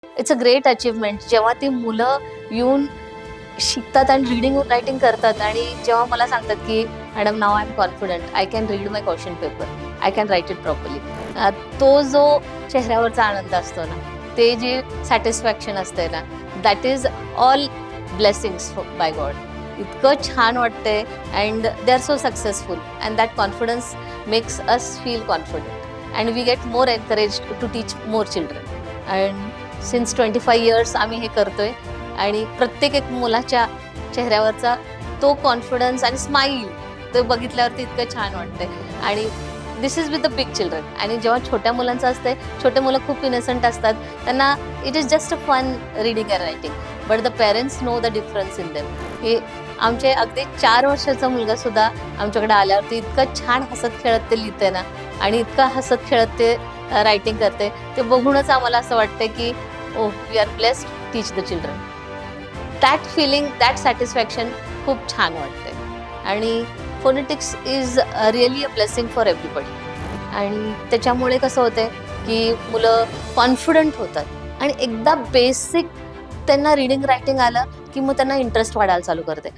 It's a great achievement जेव्हा ती मुलं येऊन शिकतात आणि रीडिंग रायटिंग करतात आणि जेव्हा मला सांगतात की मॅडम नाव I am confident I can read my question paper I can write it properly. तो जो चेहऱ्यावरचा आनंद असतो ना, ते जे सॅटिस्फॅक्शन असते ना, that is all blessings by God. इतकं छान वाटतंय and they are so successful and that confidence makes us feel confident and we get more encourage to teach more children. And since 25 years आम्ही हे करतोय आणि प्रत्येक एक मुलाच्या चेहऱ्यावरचा तो कॉन्फिडन्स आणि स्माईल ते बघितल्यावरती इतकं छान वाटतंय. आणि this is with the big children. आणि जेव्हा छोट्या मुलांचं असते, छोटे मुलं खूप इनोसंट असतात, त्यांना it is just a fun reading and writing, but the parents know the difference in them. हे आमचे अगदी 4 वर्षाचा मुलगा सुद्धा आमच्याकडे आल्यावरती इतकं छान हसत खेळत ते लिहिते ना, आणि इतकं हसत खेळत ते रायटिंग करते, ते बघूनच आम्हाला असं वाटतं की oh we are blessed teach the children. That feeling, that satisfaction खूप छान वाटते. आणि phonetics is really a blessing for everybody. आणि त्याच्यामुळे कसं होतंय की मुलं कॉन्फिडंट होतात आणि एकदा बेसिक त्यांना रीडिंग रायटिंग आलं की मग त्यांना इंटरेस्ट वाढायला चालू करते.